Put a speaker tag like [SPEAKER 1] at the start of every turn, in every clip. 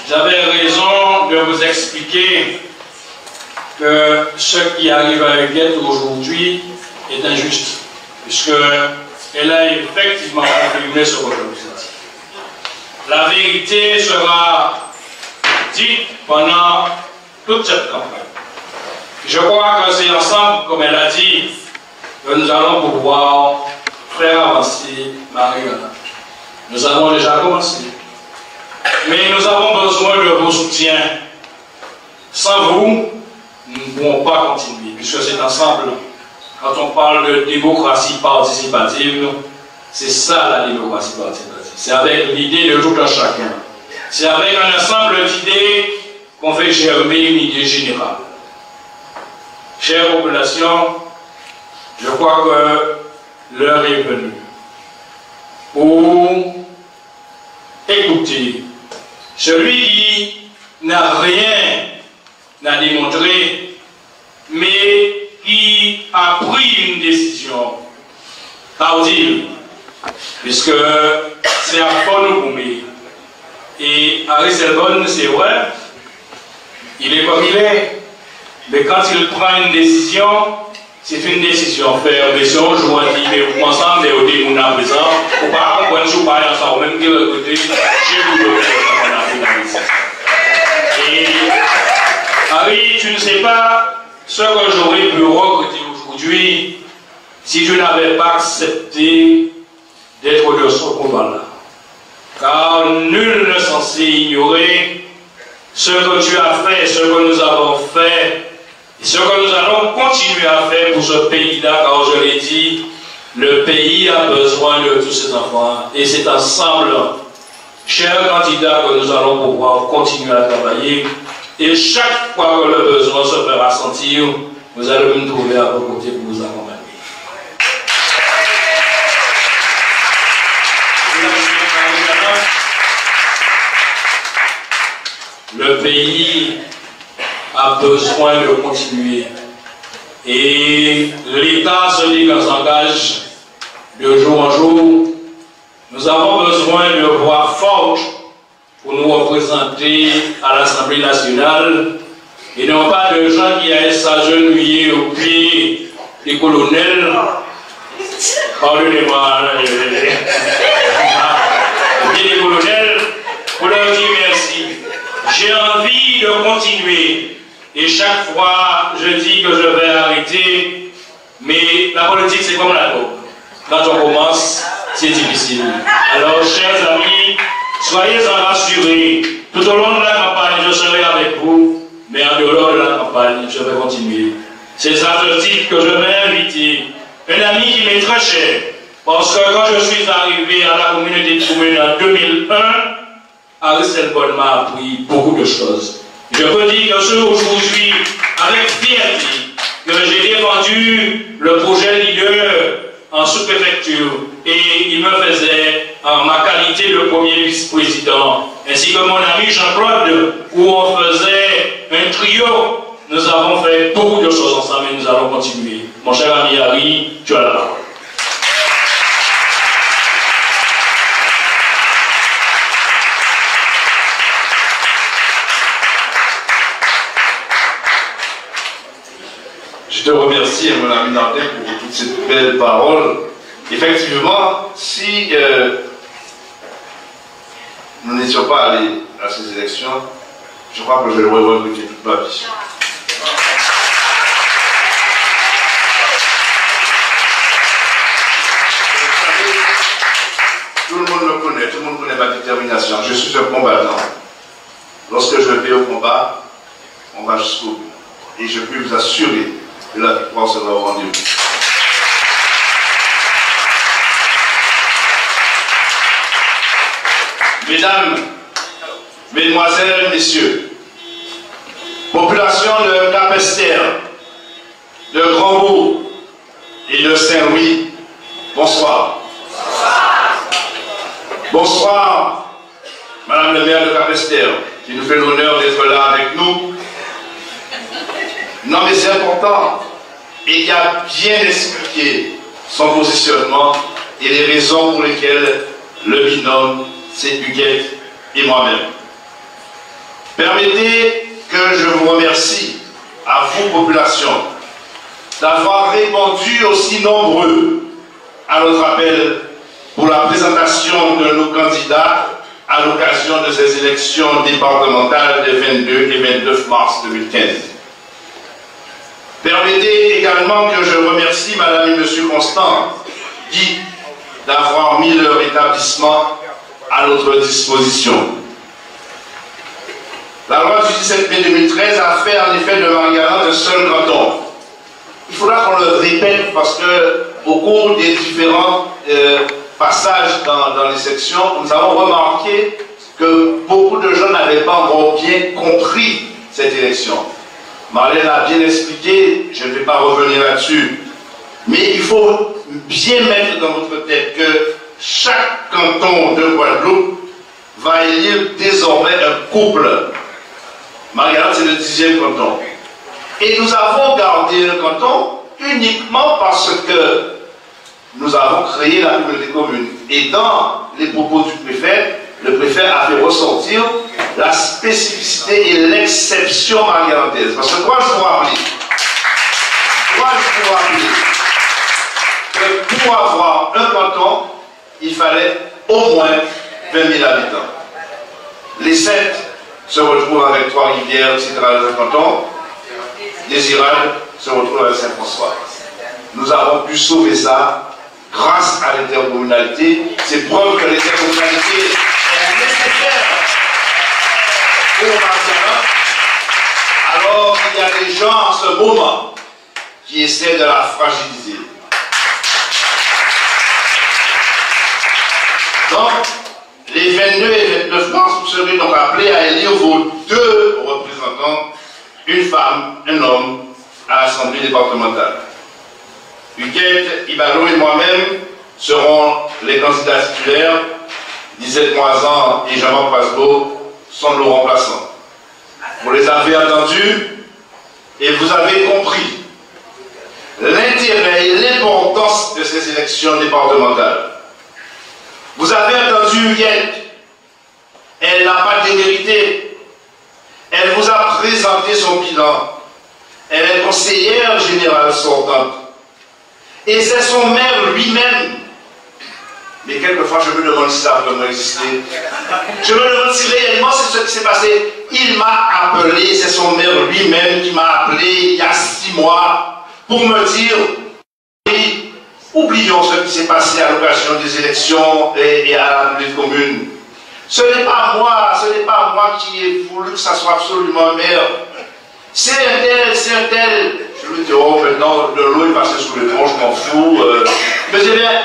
[SPEAKER 1] J'avais raison de vous expliquer que ce qui arrive à Huguette aujourd'hui est injuste, puisqu'elle a effectivement confirmé ce que je vous ai dit. La vérité sera dite pendant toute cette campagne. Je crois que c'est ensemble, comme elle a dit, que nous allons pouvoir faire avancer Mariana. Nous avons déjà commencé. Mais nous avons besoin de vos soutiens. Sans vous, nous ne pourrons pas continuer, puisque c'est ensemble. Quand on parle de démocratie participative, c'est ça la démocratie participative. C'est avec l'idée de tout un chacun. C'est avec un ensemble d'idées qu'on fait germer une idée générale. Chère population, je crois que l'heure est venue pour écouter celui qui n'a rien à démontrer, mais qui a pris une décision tardive, puisque c'est à Fort-Nougoumé. Et Harry Selbonne, c'est vrai, il est comme il est, mais quand il prend une décision, c'est une décision ferme. Mais si on joue à dire, mais vous ensemble, mais au début, on a présent, ou pas, on ne joue pas ensemble, même que côté, chez vous, et Harry, tu ne sais pas ce que j'aurais pu regretter aujourd'hui si je n'avais pas accepté d'être de ce combat-là. Car nul n'est censé ignorer ce que tu as fait, ce que nous avons fait, et ce que nous allons continuer à faire pour ce pays-là, car je l'ai dit, le pays a besoin de tous ses enfants, et c'est ensemble, chers candidats, que nous allons pouvoir continuer à travailler, et chaque fois que le besoin se fera sentir, vous allez nous trouver à vos côtés pour vous accompagner. Le pays a besoin de continuer et l'État se dit qu'on s'engage de jour en jour. Nous avons besoin de voix fortes pour nous représenter à l'Assemblée nationale et non pas de gens qui aillent s'agenouiller au pied des colonels. Pardonnez-moi, au pied des colonels pour leur dire merci. J'ai envie de continuer et chaque fois je dis que je vais arrêter, mais la politique c'est comme la drogue. Quand on commence, c'est difficile. Alors chers amis, soyez-en rassurés, tout au long de la campagne je serai avec vous, mais en dehors de la campagne je vais continuer. C'est à ce titre que je vais inviter un ami qui m'est très cher, parce que quand je suis arrivé à la communauté de Koumen en 2001, Harry Selbonne m'a appris beaucoup de choses. Je peux dire que c'est aujourd'hui, avec fierté, que j'ai défendu le projet leader en sous-préfecture et il me faisait, en ma qualité de premier vice-président, ainsi que mon ami Jean-Claude, où on faisait un trio. Nous avons fait beaucoup de choses ensemble et nous allons continuer. Mon cher ami Harry, tu as la parole.
[SPEAKER 2] Je te remercie, mon ami Nantais, pour toutes ces belles paroles. Effectivement, si nous n'étions pas allés à ces élections, je crois que je l'aurais regretté toute ma vie. Tout le monde me connaît, tout le monde connaît ma détermination. Je suis un combattant. Lorsque je vais au combat, on va jusqu'au bout. Et je peux vous assurer que la victoire sera au rendez-vous. Mesdames, Mesdemoiselles, Messieurs, population de Capesterre, de Grandbourg et de Saint-Louis, bonsoir. Bonsoir, Madame le maire de Capesterre, qui nous fait l'honneur d'être là avec nous. Non mais c'est important, il a bien expliqué son positionnement et les raisons pour lesquelles le binôme c'est Huguette et moi-même. Permettez que je vous remercie, à vous, population, d'avoir répondu aussi nombreux à notre appel pour la présentation de nos candidats à l'occasion de ces élections départementales des 22 et 29 mars 2015. Permettez également que je remercie Madame et Monsieur Constant Guy d'avoir mis leur établissement à notre disposition. La loi du 17 mai 2013 a fait en effet de Marie-Galante un seul canton. Il faudra qu'on le répète parce que au cours des différents passages dans les sections, nous avons remarqué que beaucoup de gens n'avaient pas encore bien compris cette élection. Marlène a bien expliqué, je ne vais pas revenir là-dessus, mais il faut bien mettre dans votre tête que chaque canton de Guadeloupe va élire désormais un couple. Marie-Galante, c'est le 10e canton. Et nous avons gardé le canton uniquement parce que nous avons créé la communauté commune. Et dans les propos du préfet, le préfet a fait ressortir la spécificité et l'exception marie-galantaise. Parce que dois-je vous rappeler que pour avoir un canton, il fallait au moins 20 000 habitants. Les 7 se retrouvent avec Trois-Rivières, etc. dans un canton. Les Irades se retrouvent avec Saint-François. Nous avons pu sauver ça grâce à l'intercommunalité. C'est preuve que l'intercommunalité est nécessaire pour Marie-Galante. Alors il y a des gens en ce moment qui essaient de la fragiliser. Donc, les 22 et 29 mars, vous serez donc appelés à élire vos 2 représentants, une femme, un homme, à l'Assemblée départementale. Huguette Ibalo et moi-même seront les candidats titulaires. Lisette Moisan et Jean-Marc Pasbeau sont nos remplaçants. Vous les avez entendus et vous avez compris l'intérêt et l'importance de ces élections départementales. Vous avez entendu Huguette, elle n'a pas démérité. Elle vous a présenté son bilan. Elle est conseillère générale sortante. Et c'est son maire lui-même. Mais quelquefois, je me demande si ça a vraiment existé. Je me demande si réellement c'est ce qui s'est passé. Il m'a appelé, c'est son maire lui-même qui m'a appelé il y a 6 mois pour me dire oui, oublions ce qui s'est passé à l'occasion des élections et à la communauté commune. Ce n'est pas moi qui ai voulu que ça soit absolument un maire. C'est un tel, c'est un tel. Je lui dis, oh, maintenant, de l'eau est passée sous les ponts, je m'en fous. Mais eh bien,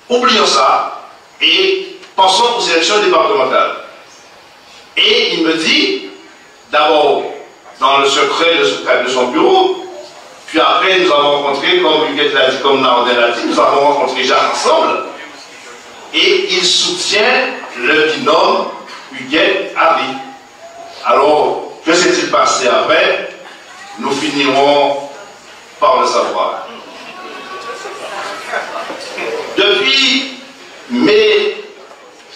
[SPEAKER 2] oublions ça et pensons aux élections départementales. Et il me dit, d'abord, dans le secret de son bureau, puis après, nous avons rencontré, comme Huguette l'a dit, comme Nardin l'a dit, nous avons rencontré Jacques ensemble. Et il soutient le binôme Huguette-Harry. Alors, que s'est-il passé après? Nous finirons par le savoir. Depuis mai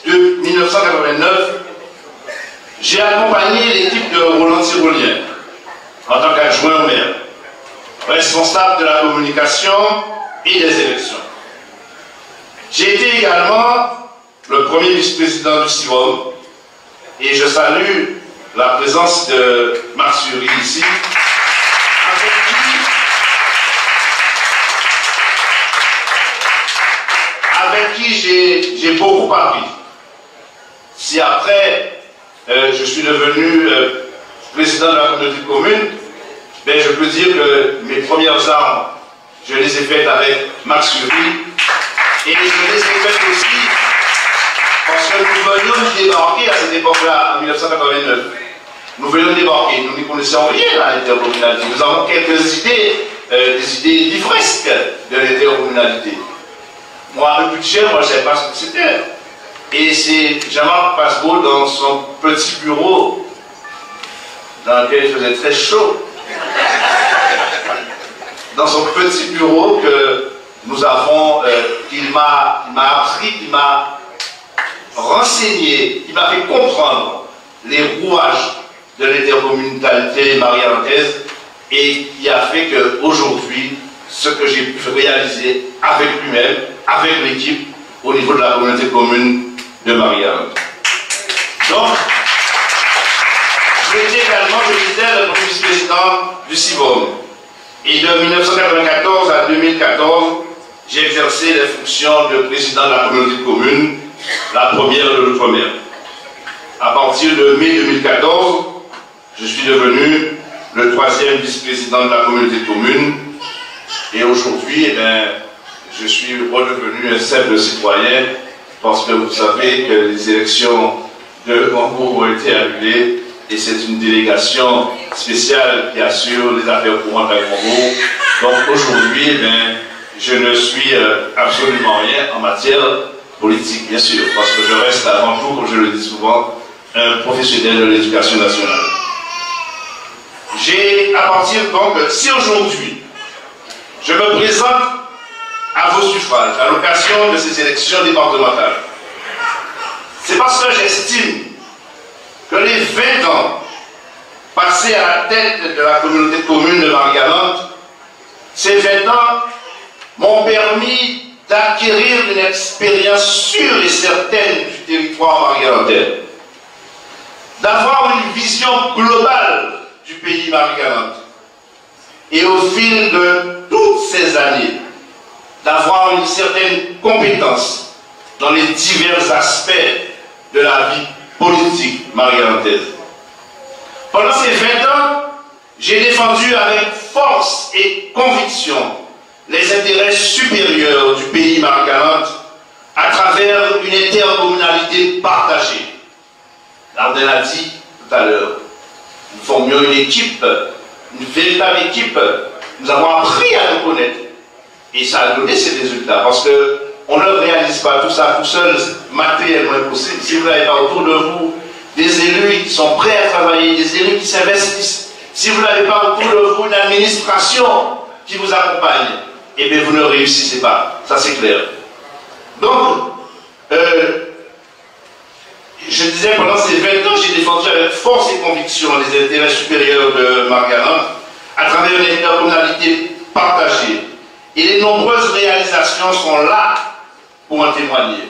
[SPEAKER 2] 1989, j'ai accompagné l'équipe de Roland Tyrolien en tant qu'adjoint au maire, responsable de la communication et des élections. J'ai été également le premier vice-président du CIROM et je salue la présence de Marc Sury ici, avec qui j'ai beaucoup appris. Si après je suis devenu président de la communauté commune, ben je peux dire que mes premières armes, je les ai faites avec Max Sury et je les ai faites aussi parce que nous venions de débarquer à cette époque-là, en 1989. Nous venions de débarquer, nous ne connaissions rien à l'intercommunalité. Nous avons quelques idées, des idées livresques de l'intercommunalité. Moi, le budget, moi, je ne savais pas ce que c'était. Et c'est Jean-Marc Pasbeau dans son petit bureau, dans lequel il faisait très chaud, dans son petit bureau que nous avons, il m'a appris, il m'a renseigné, qui m'a fait comprendre les rouages de l'intercommunalité marie-alantaise et qui a fait qu'aujourd'hui, ce que j'ai pu réaliser avec lui-même, avec l'équipe, au niveau de la communauté commune de Marie-Alante. Donc, j'étais également, je disais, le premier vice-président du CIVOM. Et de 1994 à 2014, j'ai exercé les fonctions de président de la communauté commune, la première de l'outre-mer. À partir de mai 2014, je suis devenu le troisième vice-président de la communauté commune. Et aujourd'hui, eh bien, je suis redevenu un simple citoyen parce que vous savez que les élections de Hambourg ont été annulées et c'est une délégation spéciale qui assure les affaires courantes à Hambourg. Donc aujourd'hui, eh bien, je ne suis absolument rien en matière politique, bien sûr, parce que je reste avant tout, comme je le dis souvent, un professionnel de l'éducation nationale. J'ai, à partir donc, si aujourd'hui, je me présente à vos suffrages, à l'occasion de ces élections départementales, c'est parce que j'estime que les 20 ans passés à la tête de la communauté commune de Marie-Galante, ces 20 ans m'ont permis d'acquérir une expérience sûre et certaine du territoire marie-galantais, d'avoir une vision globale du pays Marie-Galante, et au fil de toutes ces années, d'avoir une certaine compétence dans les divers aspects de la vie politique marie-galantaise. Pendant ces 20 ans, j'ai défendu avec force et conviction les intérêts supérieurs du pays Marie-Galante à travers une intercommunalité partagée. L'Ardenne a dit tout à l'heure, nous formions une équipe, une véritable équipe. Nous avons appris à nous connaître. Et ça a donné ces résultats, parce qu'on ne réalise pas tout ça tout seul, matériellement impossible. Si vous n'avez pas autour de vous des élus qui sont prêts à travailler, des élus qui s'investissent, si vous n'avez pas autour de vous une administration qui vous accompagne, eh bien vous ne réussissez pas. Ça c'est clair. Donc, je disais, pendant ces 20 ans, j'ai défendu avec force et conviction les intérêts supérieurs de Marie-Galante à travers une intercommunalité partagée. Et les nombreuses réalisations sont là pour en témoigner.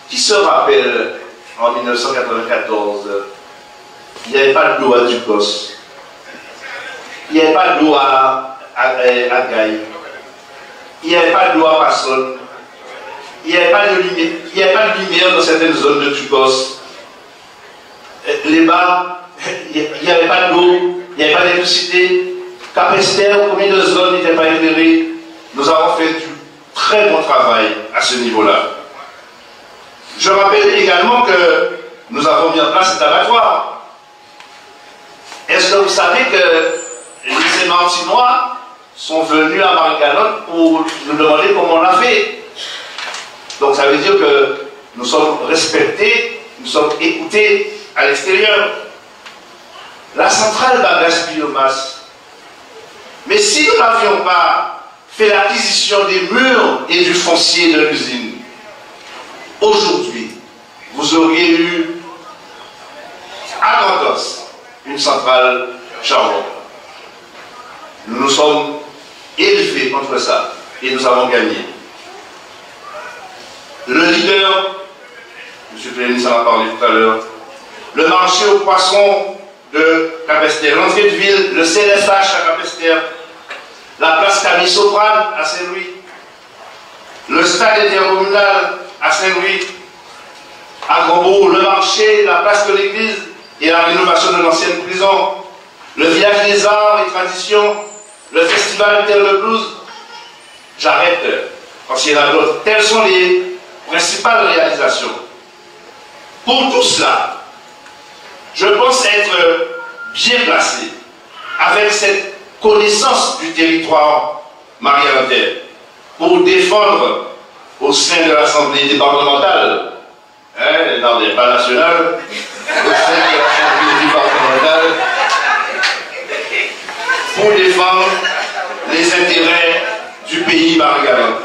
[SPEAKER 2] Qui se rappelle, en 1994, il n'y avait pas d'eau à Ducos, il n'y avait pas d'eau à Gaï, il n'y avait pas d'eau à Passonne, il n'y avait pas de lumière dans certaines zones de Ducos. Les bas, il n'y avait pas d'eau, il n'y avait pas d'électricité. Capesterre, combien de zones n'étaient pas éclairées? Nous avons fait du très bon travail à ce niveau-là. Je rappelle également que nous avons mis en place cet abattoir. Est-ce que vous savez que les Martinois sont venus à Marie-Galante pour nous demander comment on l'a fait? Donc ça veut dire que nous sommes respectés, nous sommes écoutés à l'extérieur. La centrale bagasse biomasse. Mais si nous n'avions pas fait l'acquisition des murs et du foncier de l'usine, aujourd'hui, vous auriez eu à Cantos une centrale charbon. Nous nous sommes élevés contre ça et nous avons gagné. Le leader, M. Plénis en a parlé tout à l'heure, le marché aux poissons de Capesterre, l'entrée de ville, le CLSH à Capesterre, la place Camille Soprane à Saint-Louis, le stade intercommunal à Saint-Louis, à Grosbourg, le marché, la place de l'église et la rénovation de l'ancienne prison, le village des arts et traditions, le festival Terre de Blues. J'arrête parce qu'il y en a d'autres. Telles sont les principales réalisations. Pour tout cela, je pense être bien placé avec cette connaissance du territoire marie-galantais pour défendre au sein de l'Assemblée départementale, pas nationale, au sein de l'Assemblée départementale, pour défendre les intérêts du pays Marie-Galante.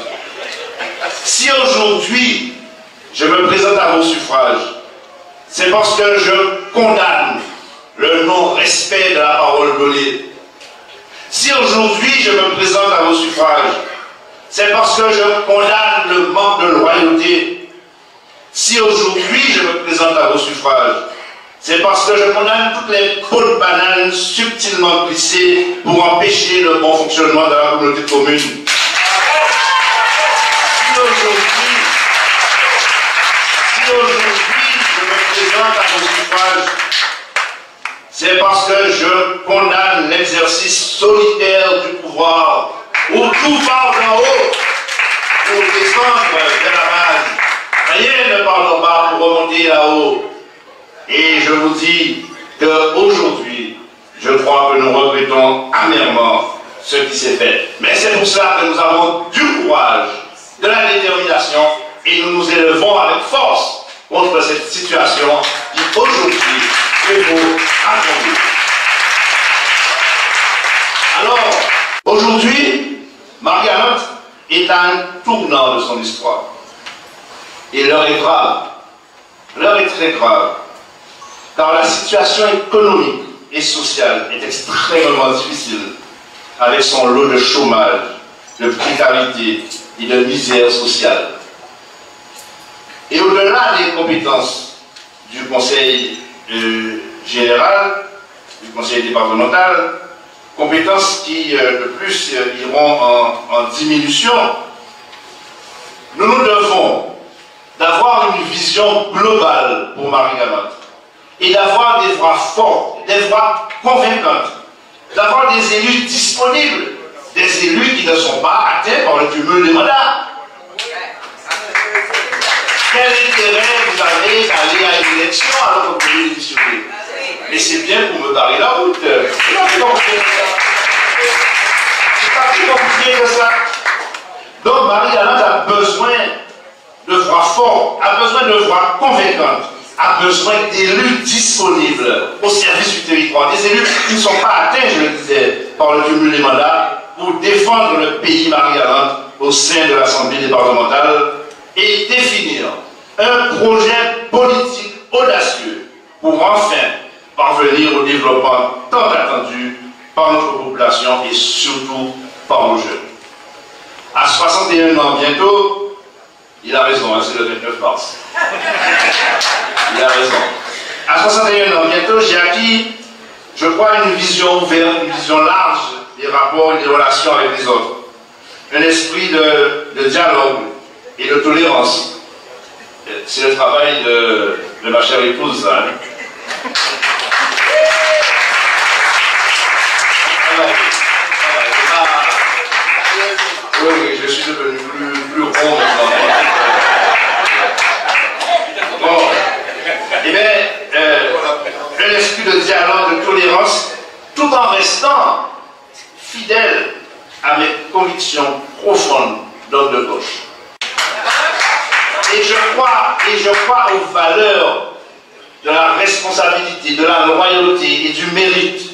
[SPEAKER 2] Si aujourd'hui je me présente à vos suffrages, c'est parce que je condamne le non-respect de la parole donnée. Si aujourd'hui je me présente à vos suffrages, c'est parce que je condamne le manque de loyauté. Si aujourd'hui je me présente à vos suffrages, c'est parce que je condamne toutes les peaux de banane subtilement glissées pour empêcher le bon fonctionnement de la communauté de communes. Si aujourd'hui je me présente à vos suffrages, c'est parce que je condamne l'exercice solitaire du pouvoir, où tout part d'en haut pour descendre vers la base. Rien ne part d'en bas pour remonter là-haut. Et je vous dis qu'aujourd'hui, je crois que nous regrettons amèrement ce qui s'est fait. Mais c'est pour cela que nous avons du courage, de la détermination, et nous nous élevons avec force contre cette situation qui aujourd'hui prévaut à tomber. Alors, aujourd'hui, Marie-Galante est à un tournant de son histoire. Et l'heure est grave. L'heure est très grave. Car la situation économique et sociale est extrêmement difficile, avec son lot de chômage, de précarité et de misère sociale. Et au-delà des compétences du Conseil général, du Conseil départemental, compétences qui, de plus, iront en diminution, nous nous devons d'avoir une vision globale pour Marie-Galante et d'avoir des voix fortes, des voix convaincantes, d'avoir des élus disponibles, des élus qui ne sont pas atteints par le cumul des mandats. Quel intérêt vous avez d'aller à une élection alors que vous pouvez démissionner? Mais c'est bien pour me barrer la route. C'est pas plus compliqué que ça. Donc Marie-Galante a besoin de voix fortes, a besoin de voix convaincantes, a besoin d'élus disponibles au service du territoire. Des élus qui ne sont pas atteints, je le disais, par le cumul des mandats pour défendre le pays Marie-Galante au sein de l'Assemblée départementale et définir un projet politique audacieux pour enfin parvenir au développement tant attendu par notre population et surtout par nos jeunes. À 61 ans bientôt, il a raison, hein, c'est le 29 mars. Il a raison. À 61 ans bientôt, j'ai acquis, je crois, une vision ouverte, une vision large des rapports et des relations avec les autres. Un esprit de dialogue et de tolérance. C'est le travail de ma chère épouse. Hein. Oui, je suis devenu plus rond maintenant. Bon, eh bien, un esprit de dialogue, de tolérance, tout en restant fidèle à mes convictions profondes d'homme de gauche. Et je crois aux valeurs de la responsabilité, de la loyauté et du mérite.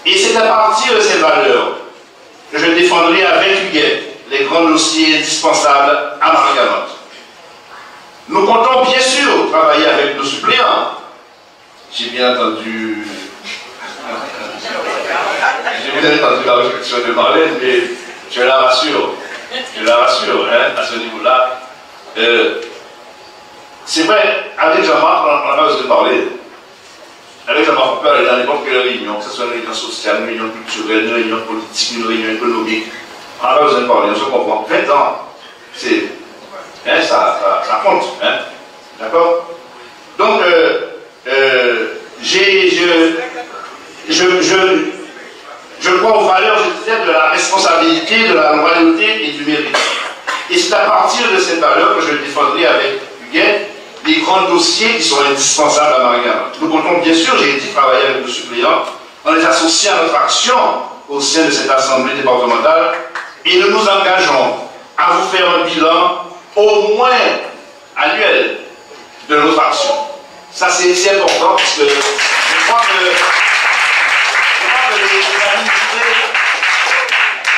[SPEAKER 2] Et c'est à partir de ces valeurs que je défendrai avec Huguet les grands dossiers indispensables à Marie-Galante. Nous comptons bien sûr travailler avec nos suppléants. J'ai bien entendu la réflexion de Marlène, mais je la rassure, hein, à ce niveau-là. C'est vrai, avec Jean-Marc, on n'a pas besoin de parler. Avec Jean-Marc, on peut aller dans n'importe quelle réunion, que ce soit une réunion sociale, une réunion culturelle, une réunion politique, une réunion économique. On n'a pas besoin de parler, on se comprend. 20 ans, c'est, hein, ça compte. Hein, d'accord? Donc, je crois aux valeurs, je disais, de la responsabilité, de la loyauté et du mérite. Et c'est à partir de cette valeur que je défendrai avec Huguet les grands dossiers qui sont indispensables à Marie-Galante. Nous comptons bien sûr, j'ai dit, travailler avec nos suppléants, en les associant à notre action au sein de cette Assemblée départementale, et nous nous engageons à vous faire un bilan au moins annuel de notre action. Ça c'est important parce que je crois que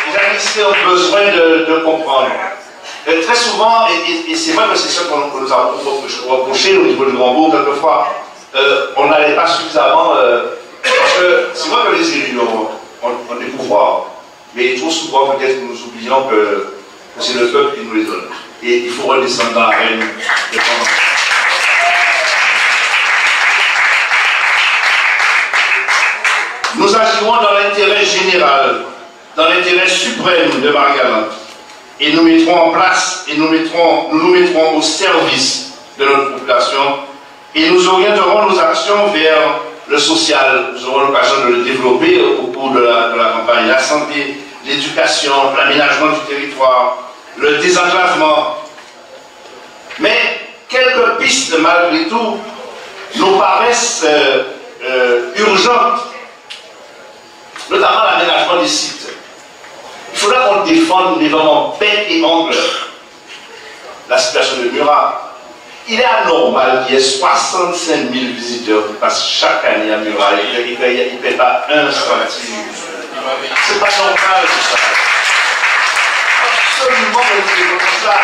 [SPEAKER 2] les administrés ont besoin de comprendre. Très souvent, et c'est vrai que c'est ça qu'on nous a reproché au niveau du Grand-Bourg, quelquefois, on n'allait pas suffisamment, parce que c'est vrai que les élus ont des pouvoirs, mais trop souvent peut-être nous oublions que c'est le peuple qui nous les donne. Et il faut redescendre dans l'arène de temps en temps. Nous agirons dans l'intérêt général, dans l'intérêt suprême de Marie-Galante. Et nous mettrons en place, et nous nous mettrons au service de notre population, et nous orienterons nos actions vers le social. Nous aurons l'occasion de le développer au cours de la campagne. La santé, l'éducation, l'aménagement du territoire, le désenclavement. Mais quelques pistes, malgré tout, nous paraissent urgentes, notamment l'aménagement des sites. Il faudra qu'on défende vraiment bec et ongle la situation de Murat. Il est anormal qu'il y ait 65 000 visiteurs qui passent chaque année à Murat et qu'ils ne paient pas un centime. C'est pas normal tout ça. Absolument comme ça.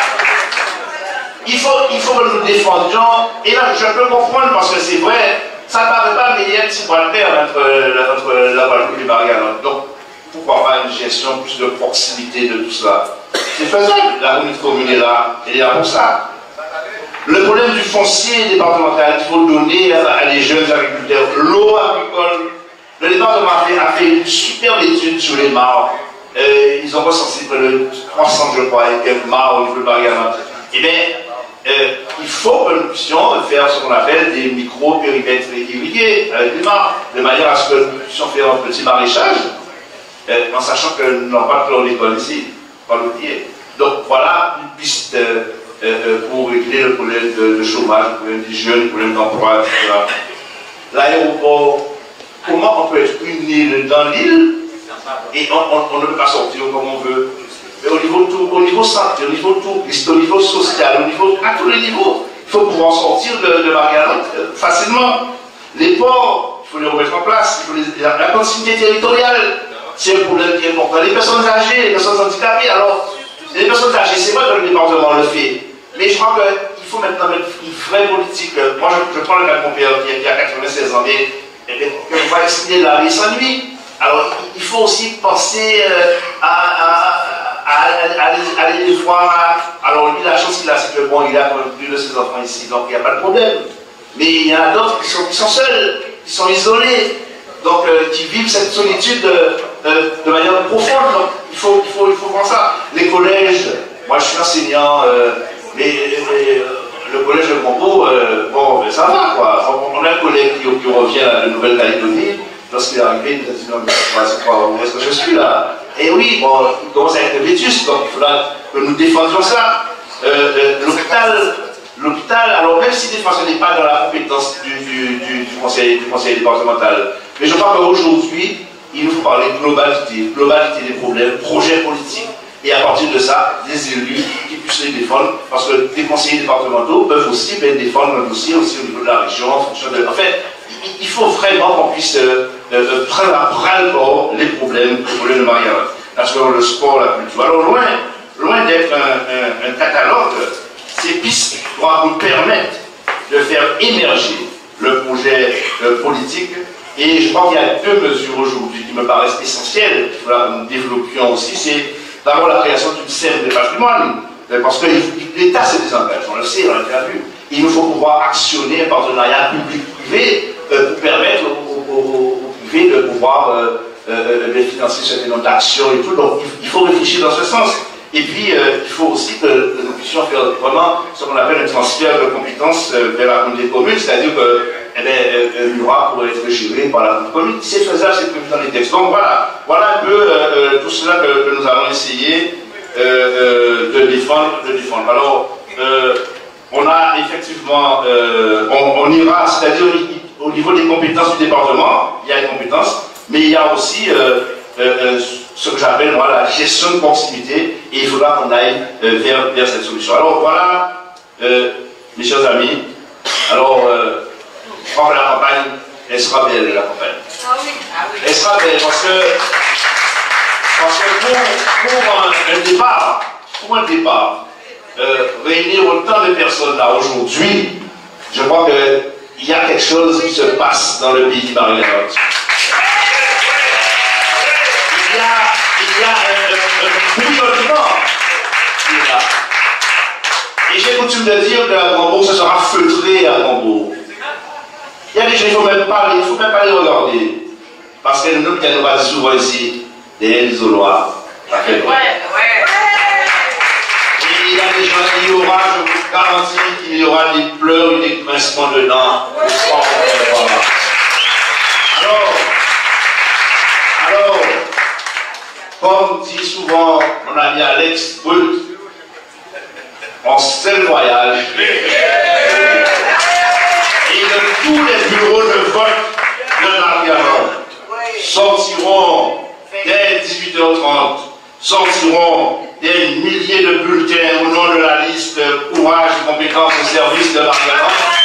[SPEAKER 2] Il faut que nous défendions, et là je peux comprendre parce que c'est vrai, ça ne paraît pas, mais il y a un petit bras de fer entre la Guadeloupe et Marie-Galante. Donc, pourquoi pas une gestion plus de proximité de tout cela? C'est faisable, la unité commune est là, elle est là pour ça. Le problème du foncier départemental, il faut donner à des jeunes agriculteurs l'eau agricole. Le département a fait une superbe étude sur les mares. Ils ont recensé près de 300, je crois, et quelques mares au niveau de Marie-Galante. Eh bien, il faut que nous puissions faire ce qu'on appelle des micro-périmètres irrigués avec des mares, de manière à ce que nous puissions faire un petit maraîchage, en sachant que nous n'avons pas de chlordécone ici, pas l'oublier. Donc voilà une piste pour régler le problème de chômage, le problème des jeunes, le problème d'emploi, etc. L'aéroport, comment on peut être une île dans l'île et on ne peut pas sortir comme on veut? Mais au niveau santé, au niveau touriste, au niveau social, à tous les niveaux, il faut pouvoir sortir de Marie-Galante facilement. Les ports, il faut les remettre en place, la continuité territoriale, c'est un problème qui est important. Les personnes âgées, les personnes handicapées, alors, les personnes âgées, c'est vrai que le département le fait, mais je crois qu'il faut maintenant mettre une vraie politique. Moi, je prends le cas de mon père qui a 96 ans, mais on va expliquer la vie sans nuit. Alors, il faut aussi penser à aller les voir. Alors, lui, la chance qu'il a, c'est que bon, il a plus de ses enfants ici, donc il n'y a pas de problème. Mais il y en a d'autres qui sont seuls, qui sont isolés, donc qui vivent cette solitude de manière profonde. Donc, il faut voir ça. Les collèges, moi je suis enseignant, le collège de Grand-Bourg, bon, ça va quoi. On a un collègue qui revient de Nouvelle-Calédonie. Lorsqu'il est arrivé, il nous a dit non, mais où est-ce que je suis là? Et oui, bon, il commence à être vétus, donc il faudra que nous défendions ça. L'hôpital, alors même si des fois ce n'est pas dans la compétence du conseil départemental, mais je crois qu'aujourd'hui, il nous faut parler globalité des problèmes, projets politiques, et à partir de ça, des élus qui puissent les défendre, parce que les conseillers départementaux peuvent aussi bien défendre le dossier aussi au niveau de la région, en fonction de... En fait, il faut vraiment qu'on puisse prendre à bras le corps les problèmes de Marie-Galante. Parce que le sport, la culture. Alors loin d'être un catalogue, ces pistes doivent nous permettre de faire émerger le projet politique. Et je crois qu'il y a deux mesures aujourd'hui qui me paraissent essentielles, qu'il faudra que nous développions aussi. C'est d'abord la création d'une scène de patrimoine. Parce que l'État se désengage, on le sait, on l'a déjà vu. Il nous faut pouvoir actionner un partenariat public-privé pour permettre au privé de pouvoir financer un certain nombre d'actions et tout. Donc il faut réfléchir dans ce sens. Et puis il faut aussi que nous puissions faire vraiment ce qu'on appelle un transfert de compétences vers la communauté commune, c'est-à-dire que Murat pourrait être géré par la commune. C'est faisable, c'est prévu dans les textes. Donc voilà un peu tout cela que nous allons essayer de défendre. Alors, on a effectivement, on ira, c'est-à-dire au niveau des compétences du département, il y a des compétences, mais il y a aussi ce que j'appelle moi la gestion de proximité, et il faudra qu'on aille vers cette solution. Alors voilà, mes chers amis, alors je crois que la campagne, elle sera belle, la campagne. Elle sera belle parce que pour un départ, réunir autant de personnes là aujourd'hui, je crois qu'il y a quelque chose qui se passe dans le pays Marie-Laurent. Il y a un bouillonnement qui est là. Et j'ai coutume de dire qu'à Grand-Bourg, ce sera feutré à Grand-Bourg. Il y a des gens, il ne faut même pas les regarder. Parce que nous, qui nous basons souvent ici, des isoloirs. Ça fait quoi? Et il y a des gens, il y aura, je vous garantis, qu'il y aura des pleurs et des grincements dedans. Alors, comme dit souvent mon ami Alex Brut, en seul voyage, et de tous les bureaux de vote de l'Arianon sortiront dès 18h30, sortiront des milliers de bulletins au nom de la liste courage et compétences au service de l'Arianon.